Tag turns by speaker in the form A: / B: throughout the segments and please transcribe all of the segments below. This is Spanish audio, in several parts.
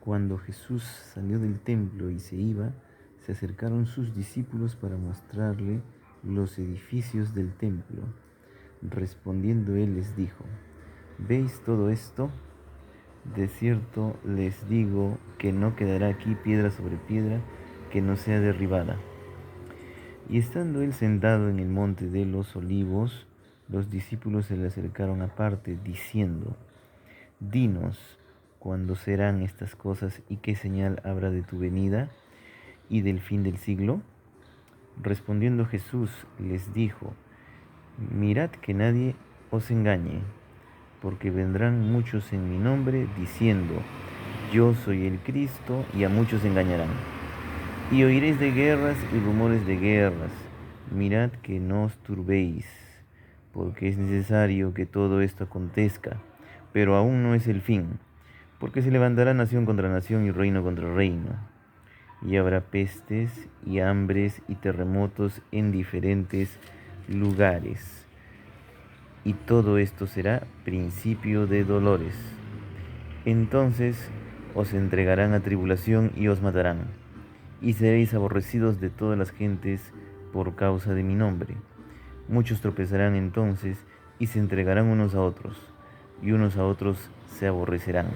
A: Cuando Jesús salió del templo y se iba, se acercaron sus discípulos para mostrarle los edificios del templo. Respondiendo él les dijo: ¿Veis todo esto? De cierto les digo que no quedará aquí piedra sobre piedra que no sea derribada. Y estando él sentado en el monte de los olivos, los discípulos se le acercaron aparte, diciendo: Dinos, ¿cuándo serán estas cosas y qué señal habrá de tu venida y del fin del siglo? Respondiendo Jesús les dijo: Mirad que nadie os engañe, porque vendrán muchos en mi nombre diciendo: Yo soy el Cristo, y a muchos engañarán. Y oiréis de guerras y rumores de guerras. Mirad que no os turbéis, porque es necesario que todo esto acontezca, pero aún no es el fin, porque se levantará nación contra nación y reino contra reino. Y habrá pestes y hambres y terremotos en diferentes lugares. Y todo esto será principio de dolores. Entonces os entregarán a tribulación y os matarán, y seréis aborrecidos de todas las gentes por causa de mi nombre. Muchos tropezarán entonces y se entregarán unos a otros, y unos a otros se aborrecerán.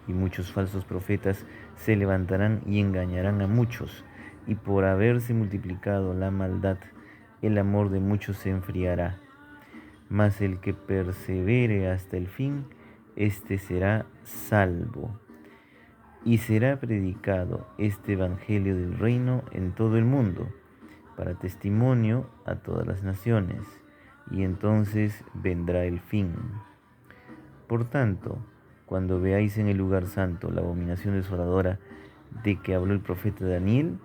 A: Y muchos falsos profetas se levantarán y engañarán a muchos, y por haberse multiplicado la maldad, el amor de muchos se enfriará. Mas el que persevere hasta el fin, éste será salvo. Y será predicado este evangelio del reino en todo el mundo, para testimonio a todas las naciones, y entonces vendrá el fin. Por tanto, cuando veáis en el lugar santo la abominación desoladora de que habló el profeta Daniel,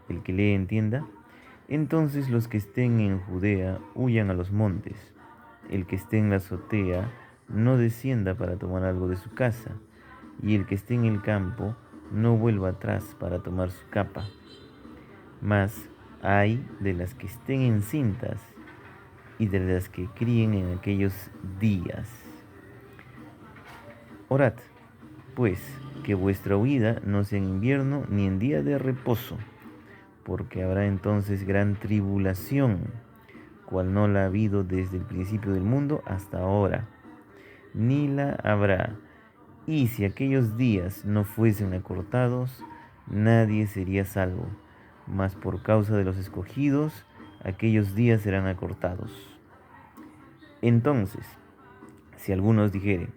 A: el que lee entienda, entonces los que estén en Judea huyan a los montes. El que esté en la azotea no descienda para tomar algo de su casa, y el que esté en el campo no vuelva atrás para tomar su capa. Mas ay de las que estén encintas y de las que críen en aquellos días. Orad, pues, que vuestra huida no sea en invierno ni en día de reposo, porque habrá entonces gran tribulación, cual no la ha habido desde el principio del mundo hasta ahora, ni la habrá. Y si aquellos días no fuesen acortados, nadie sería salvo, mas por causa de los escogidos, aquellos días serán acortados. Entonces, si algunos dijeren: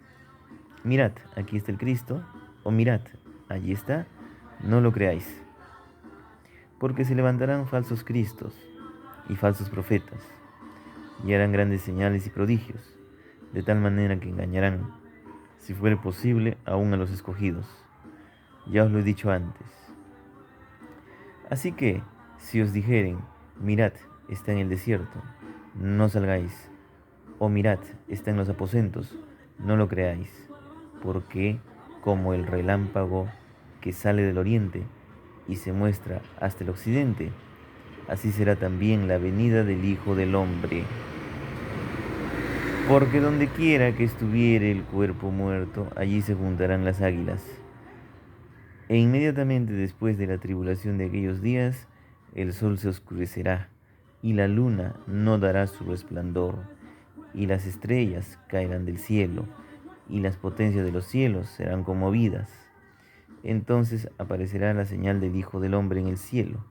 A: Mirad, aquí está el Cristo, o mirad, allí está, no lo creáis, porque se levantarán falsos cristos y falsos profetas, y harán grandes señales y prodigios, de tal manera que engañarán, si fuere posible, aún a los escogidos. Ya os lo he dicho antes. Así que, si os dijeren: Mirad, está en el desierto, no salgáis, o mirad, está en los aposentos, no lo creáis, porque como el relámpago que sale del oriente y se muestra hasta el occidente, así será también la venida del Hijo del Hombre. Porque donde quiera que estuviere el cuerpo muerto, allí se juntarán las águilas. E inmediatamente después de la tribulación de aquellos días, el sol se oscurecerá, y la luna no dará su resplandor, y las estrellas caerán del cielo, y las potencias de los cielos serán conmovidas. Entonces aparecerá la señal del Hijo del Hombre en el cielo,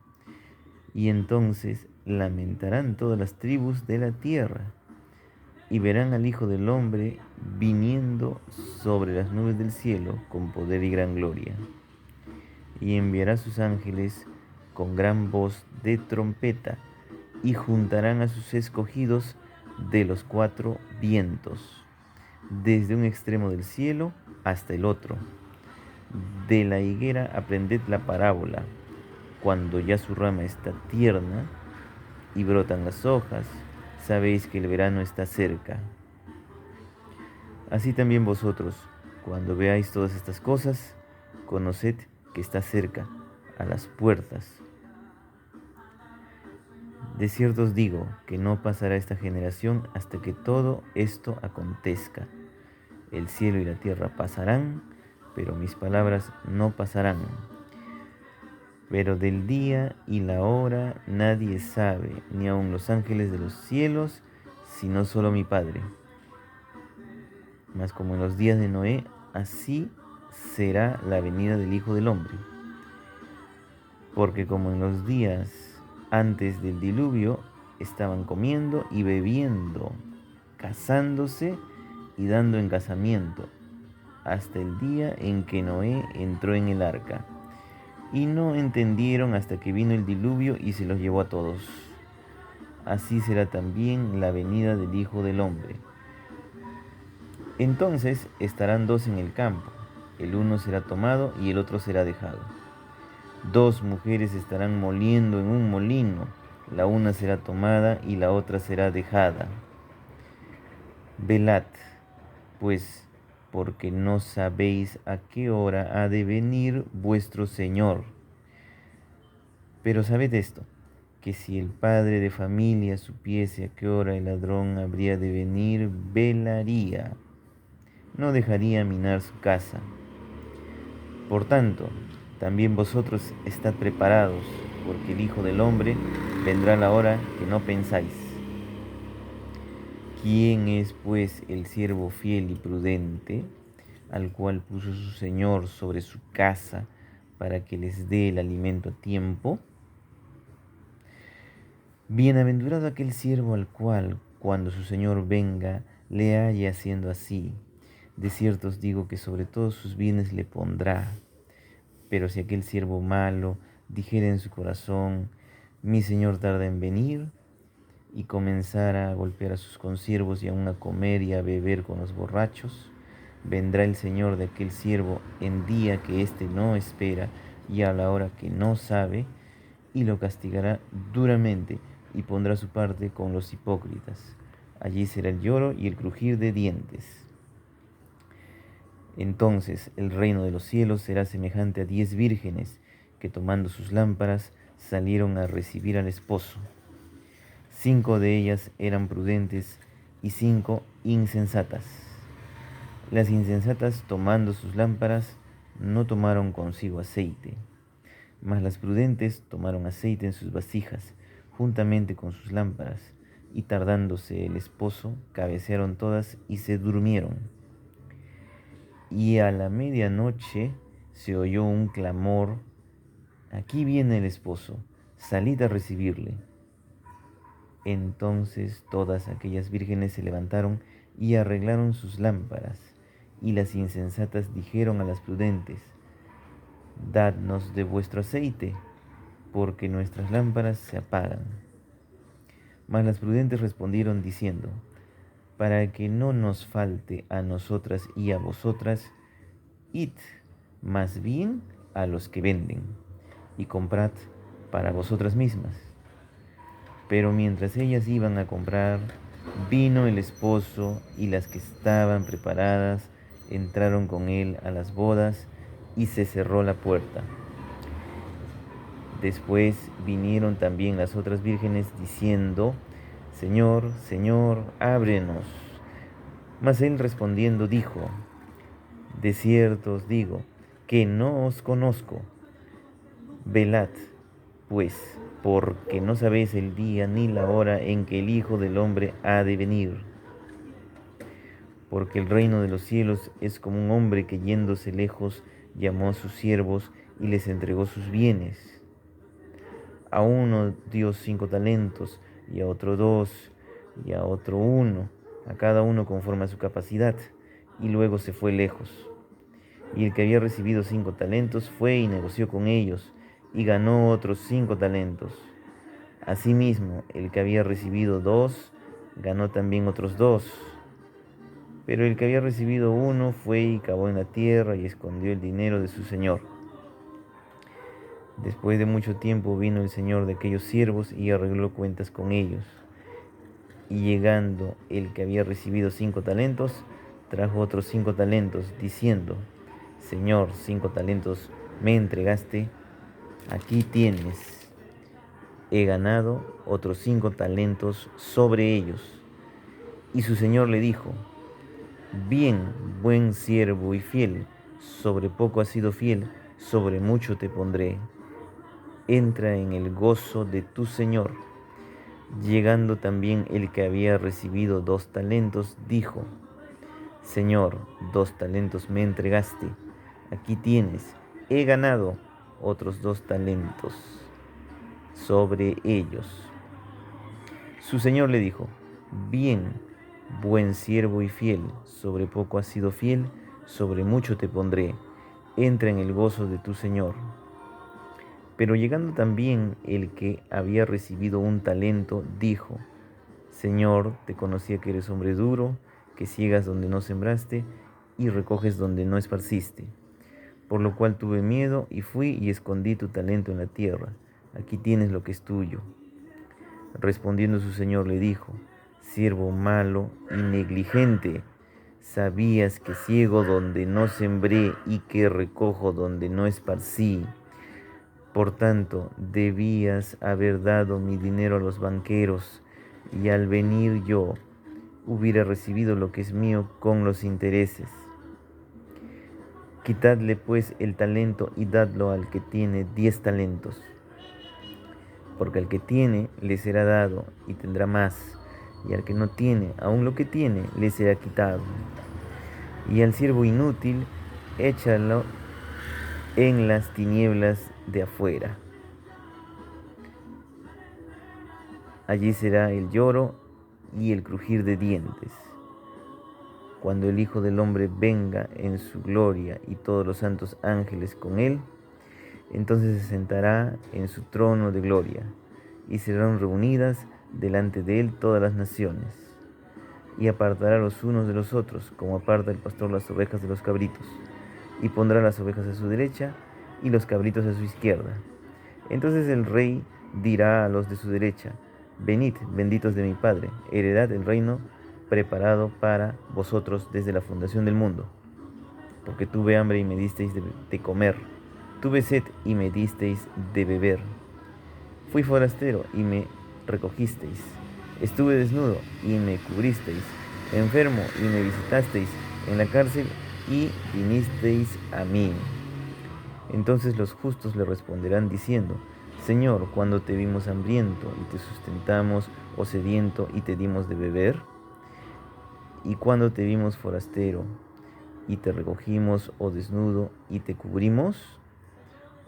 A: y entonces lamentarán todas las tribus de la tierra, y verán al Hijo del Hombre viniendo sobre las nubes del cielo con poder y gran gloria. Y enviará sus ángeles con gran voz de trompeta, y juntarán a sus escogidos de los cuatro vientos, desde un extremo del cielo hasta el otro. De la higuera aprended la parábola: cuando ya su rama está tierna y brotan las hojas, sabéis que el verano está cerca. Así también vosotros, cuando veáis todas estas cosas, conoced que está cerca, a las puertas. De cierto os digo que no pasará esta generación hasta que todo esto acontezca. El cielo y la tierra pasarán, pero mis palabras no pasarán. Pero del día y la hora nadie sabe, ni aun los ángeles de los cielos, sino solo mi Padre. Mas como en los días de Noé, así será la venida del Hijo del Hombre. Porque como en los días antes del diluvio, estaban comiendo y bebiendo, casándose y dando en casamiento, hasta el día en que Noé entró en el arca. Y no entendieron hasta que vino el diluvio y se los llevó a todos. Así será también la venida del Hijo del Hombre. Entonces estarán dos en el campo, el uno será tomado y el otro será dejado. Dos mujeres estarán moliendo en un molino, la una será tomada y la otra será dejada. Velad, pues, porque no sabéis a qué hora ha de venir vuestro Señor. Pero sabed esto, que si el padre de familia supiese a qué hora el ladrón habría de venir, velaría, no dejaría minar su casa. Por tanto, también vosotros estad preparados, porque el Hijo del Hombre vendrá a la hora que no pensáis. ¿Quién es pues el siervo fiel y prudente, al cual puso su Señor sobre su casa para que les dé el alimento a tiempo? Bienaventurado aquel siervo al cual, cuando su Señor venga, le halle haciendo así. De cierto os digo que sobre todos sus bienes le pondrá. Pero si aquel siervo malo dijere en su corazón, mi Señor tarda en venir, y comenzara a golpear a sus consiervos y aun a comer y a beber con los borrachos, vendrá el Señor de aquel siervo en día que éste no espera y a la hora que no sabe, y lo castigará duramente y pondrá su parte con los hipócritas. Allí será el lloro y el crujir de dientes. Entonces el reino de los cielos será semejante a 10 vírgenes que tomando sus lámparas salieron a recibir al esposo. 5 de ellas eran prudentes y 5 insensatas. Las insensatas, tomando sus lámparas, no tomaron consigo aceite, mas las prudentes tomaron aceite en sus vasijas, juntamente con sus lámparas, y tardándose el esposo, cabecearon todas y se durmieron. Y a la medianoche se oyó un clamor: aquí viene el esposo, salid a recibirle. Entonces todas aquellas vírgenes se levantaron y arreglaron sus lámparas, y las insensatas dijeron a las prudentes: dadnos de vuestro aceite, porque nuestras lámparas se apagan. Mas las prudentes respondieron diciendo: para que no nos falte a nosotras y a vosotras, id más bien a los que venden, y comprad para vosotras mismas. Pero mientras ellas iban a comprar, vino el esposo, y las que estaban preparadas entraron con él a las bodas, y se cerró la puerta. Después vinieron también las otras vírgenes diciendo: Señor, Señor, ábrenos. Mas él respondiendo dijo: de cierto os digo que no os conozco. Velad, pues, porque no sabéis el día ni la hora en que el Hijo del Hombre ha de venir. Porque el reino de los cielos es como un hombre que yéndose lejos llamó a sus siervos y les entregó sus bienes. A uno dio 5 talentos, y a otro 2, y a otro 1, a cada uno conforme a su capacidad, y luego se fue lejos. Y el que había recibido 5 talentos fue y negoció con ellos, y ganó otros 5 talentos. Asimismo, el que había recibido 2, ganó también otros 2. Pero el que había recibido 1 fue y cavó en la tierra y escondió el dinero de su señor. Después de mucho tiempo vino el señor de aquellos siervos y arregló cuentas con ellos. Y llegando el que había recibido 5 talentos, trajo otros 5 talentos, diciendo: Señor, 5 talentos me entregaste, aquí tienes. He ganado otros 5 talentos sobre ellos. Y su señor le dijo: bien, buen siervo y fiel, sobre poco has sido fiel, sobre mucho te pondré. Entra en el gozo de tu Señor. Llegando también el que había recibido 2 talentos, dijo: Señor, 2 talentos me entregaste. Aquí tienes, he ganado otros 2 talentos sobre ellos. Su señor le dijo: Bien, buen siervo y fiel, sobre poco has sido fiel, sobre mucho te pondré. Entra en el gozo de tu señor. Pero llegando también el que había recibido 1 talento, dijo: Señor, te conocía que eres hombre duro, que ciegas donde no sembraste y recoges donde no esparciste. Por lo cual tuve miedo y fui y escondí tu talento en la tierra. Aquí tienes lo que es tuyo. Respondiendo su señor le dijo: Siervo malo y negligente, sabías que ciego donde no sembré y que recojo donde no esparcí. Por tanto, debías haber dado mi dinero a los banqueros, y al venir yo hubiera recibido lo que es mío con los intereses. Quitadle pues el talento y dadlo al que tiene 10 talentos. Porque al que tiene le será dado y tendrá más, y al que no tiene, aun lo que tiene, le será quitado. Y al siervo inútil, échalo en las tinieblas de afuera. Allí será el lloro y el crujir de dientes, cuando el Hijo del Hombre venga en su gloria y todos los santos ángeles con él. Entonces se sentará en su trono de gloria, y serán reunidas delante de él todas las naciones, y apartará los unos de los otros, como aparta el pastor las ovejas de los cabritos, y pondrá las ovejas a su derecha y los cabritos a su izquierda. Entonces el rey dirá a los de su derecha: Venid, benditos de mi Padre, heredad el reino preparado para vosotros desde la fundación del mundo. Porque tuve hambre y me disteis de comer, tuve sed y me disteis de beber, fui forastero y me recogisteis, estuve desnudo y me cubristeis, enfermo y me visitasteis, en la cárcel y vinisteis a mí. Entonces los justos le responderán diciendo: Señor, ¿cuándo te vimos hambriento y te sustentamos, o sediento y te dimos de beber? ¿Y cuándo te vimos forastero y te recogimos, o desnudo y te cubrimos?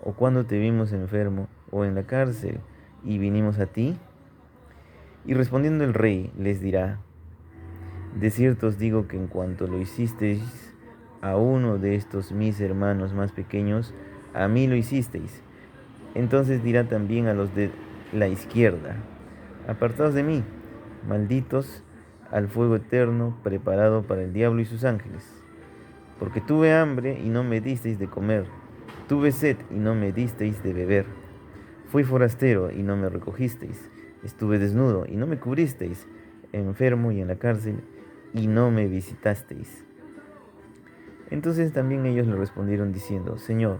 A: ¿O cuándo te vimos enfermo o en la cárcel y vinimos a ti? Y respondiendo el rey les dirá: De cierto os digo que en cuanto lo hicisteis a uno de estos mis hermanos más pequeños, a mí lo hicisteis. Entonces dirá también a los de la izquierda: Apartaos de mí, malditos, al fuego eterno preparado para el diablo y sus ángeles. Porque tuve hambre y no me disteis de comer, tuve sed y no me disteis de beber, fui forastero y no me recogisteis, estuve desnudo y no me cubristeis, enfermo y en la cárcel y no me visitasteis. Entonces también ellos le respondieron diciendo: Señor,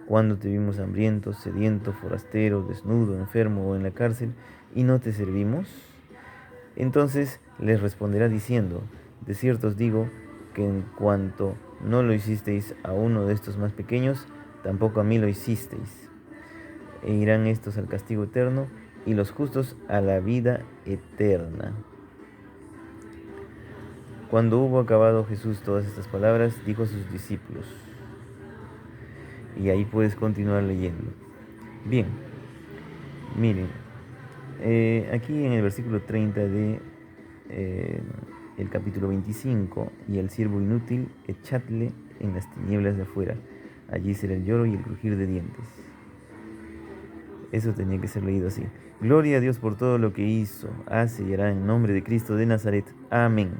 A: ¿cuándo te vimos hambriento, sediento, forastero, desnudo, enfermo o en la cárcel y no te servimos? Entonces les responderá diciendo: De cierto os digo que en cuanto no lo hicisteis a uno de estos más pequeños, tampoco a mí lo hicisteis. E irán estos al castigo eterno, y los justos a la vida eterna. Cuando hubo acabado Jesús todas estas palabras, dijo a sus discípulos, y ahí puedes continuar leyendo. Bien, miren, aquí en el versículo 30 de el capítulo 25, y el siervo inútil, echadle en las tinieblas de afuera, allí será el lloro y el crujir de dientes. Eso tenía que ser leído así. Gloria a Dios por todo lo que hizo, hace y hará en nombre de Cristo de Nazaret. Amén.